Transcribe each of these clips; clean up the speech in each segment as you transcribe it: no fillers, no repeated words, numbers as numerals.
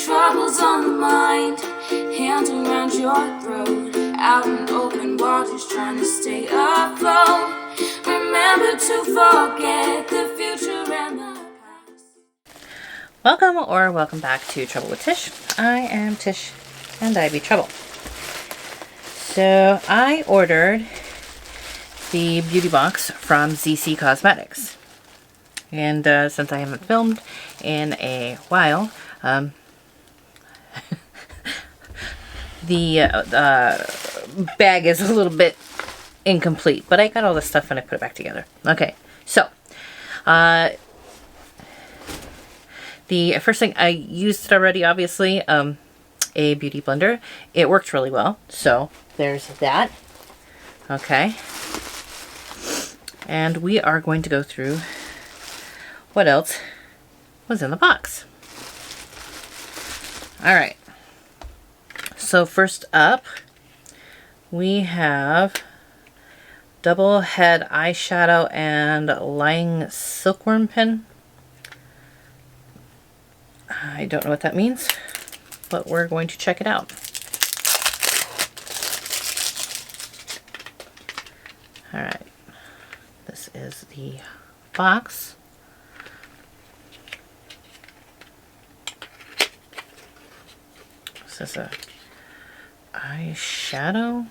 troubles on the mind, hands around your throat, out in open waters trying to stay afloat. Remember to forget the future and the past. Welcome back to Trouble with Tish. I am Tish and I be Trouble. So I ordered the beauty box from Zeesea Cosmetics. And since I haven't filmed in a while, the bag is a little bit incomplete, but I got all the stuff and I put it back together. Okay, so the first thing, I used it already, obviously, a beauty blender. It worked really well, so there's that. Okay, and we are going to go through what else was in the box. Alright, so first up we have double head eyeshadow and lying silkworm pen. I don't know what that means, but we're going to check it out. Alright, this is the box. This is a eyeshadow.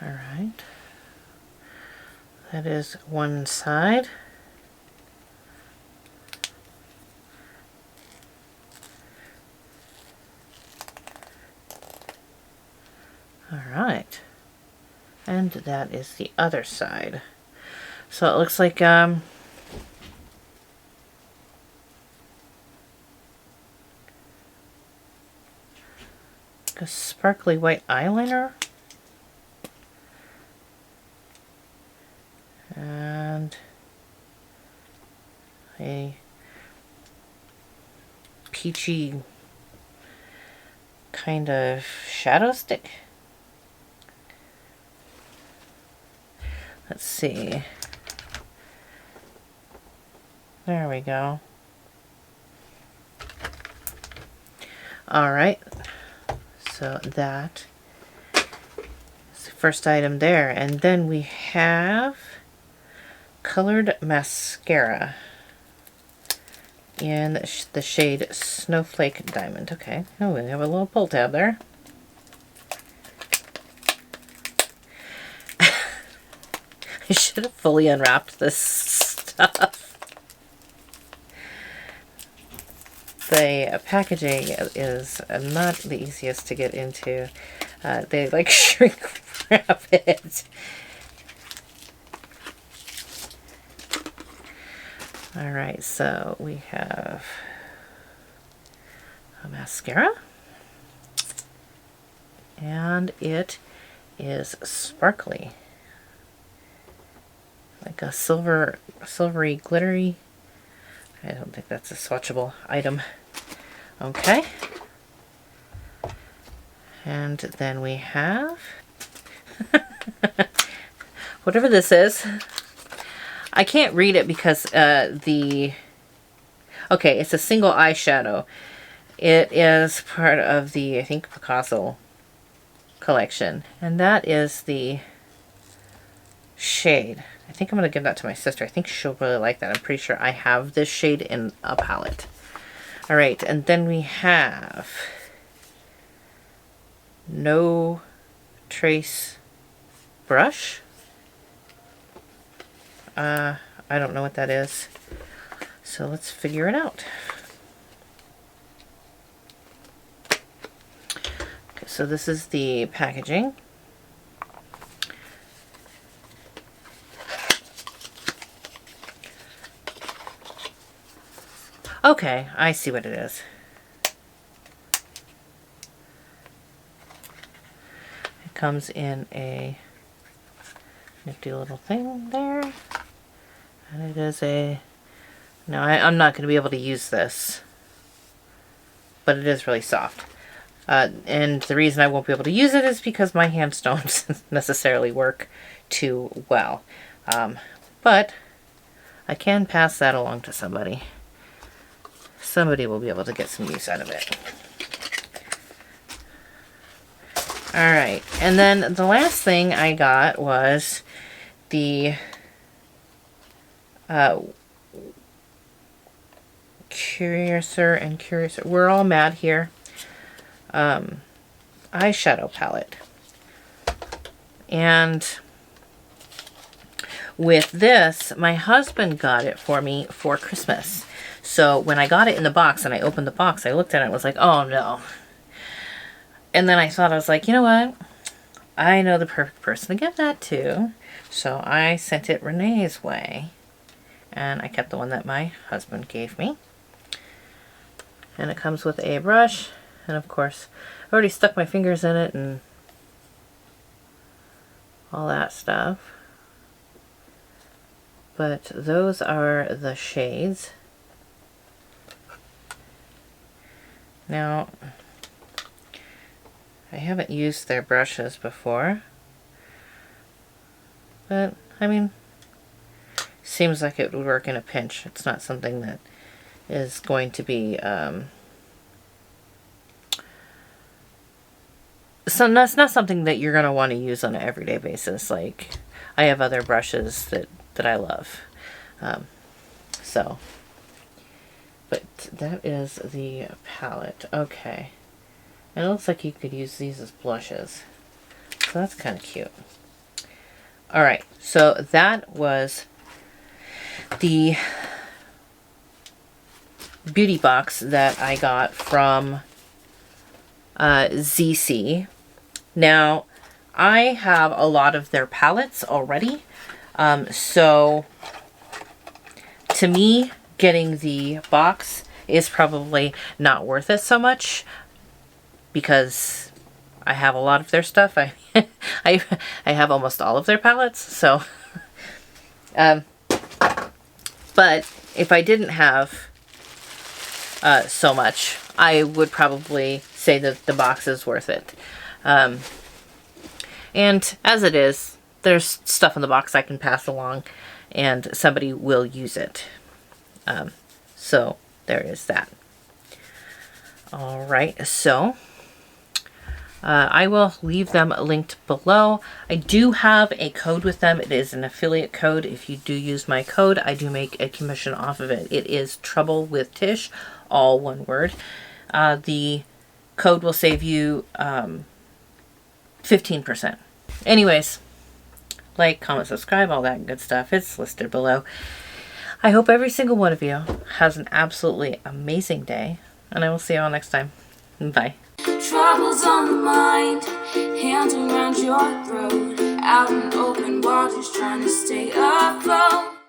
All right. That is one side. All right. And that is the other side. So it looks like a sparkly white eyeliner. And a peachy kind of shadow stick. Let's see. There we go. All right. So that is the first item there. And then we have colored mascara in the shade Snowflake Diamond. Okay. Oh, we have a little pull tab there. I should have fully unwrapped this stuff. The packaging is not the easiest to get into. They like shrink wrap it. Alright, so we have a mascara. And it is sparkly. Like a silvery, glittery. I don't think that's a swatchable item. Okay. And then we have whatever this is. I can't read it because okay, it's a single eyeshadow. It is part of the, I think, Picasso collection. And that is the shade. I think I'm going to give that to my sister. I think she'll really like that. I'm pretty sure I have this shade in a palette. Alright, and then we have No Trace brush. I don't know what that is. So let's figure it out. Okay, so this is the packaging. Okay, I see what it is. It comes in a nifty little thing there. And it is a... No, I'm not going to be able to use this. But it is really soft. And the reason I won't be able to use it is because my hands don't necessarily work too well. But I can pass that along to somebody. Somebody will be able to get some use out of it. Alright, and then the last thing I got was the Curiouser and Curiouser. We're all mad here. Eyeshadow palette. And with this, my husband got it for me for Christmas. So when I got it in the box and I opened the box, I looked at it and was like, oh no. And then I thought, I was like, you know what? I know the perfect person to give that to. So I sent it Renee's way. And I kept the one that my husband gave me. And it comes with a brush. And of course, I already stuck my fingers in it and all that stuff. But those are the shades. Now, I haven't used their brushes before, but I mean, seems like it would work in a pinch. It's not something that is going to be, so that's not something that you're going to want to use on an everyday basis. Like, I have other brushes that I love. But that is the palette. Okay. And it looks like you could use these as blushes. So that's kind of cute. Alright, so that was the beauty box that I got from Zeesea. Now, I have a lot of their palettes already. So, to me, getting the box is probably not worth it so much, because I have a lot of their stuff. I have almost all of their palettes, so but if I didn't have so much, I would probably say that the box is worth it. And as it is, there's stuff in the box I can pass along and somebody will use it. So there is that. Alright, so I will leave them linked below. I do have a code with them. It is an affiliate code. If you do use my code, I do make a commission off of it. It is Trouble With Tish, all one word. The code will save you 15%. Anyways, like, comment, subscribe, all that good stuff. It's listed below. I hope every single one of you has an absolutely amazing day, and I will see you all next time. Bye. Troubles on the mind, hands around your throat, out in open waters trying to stay afloat.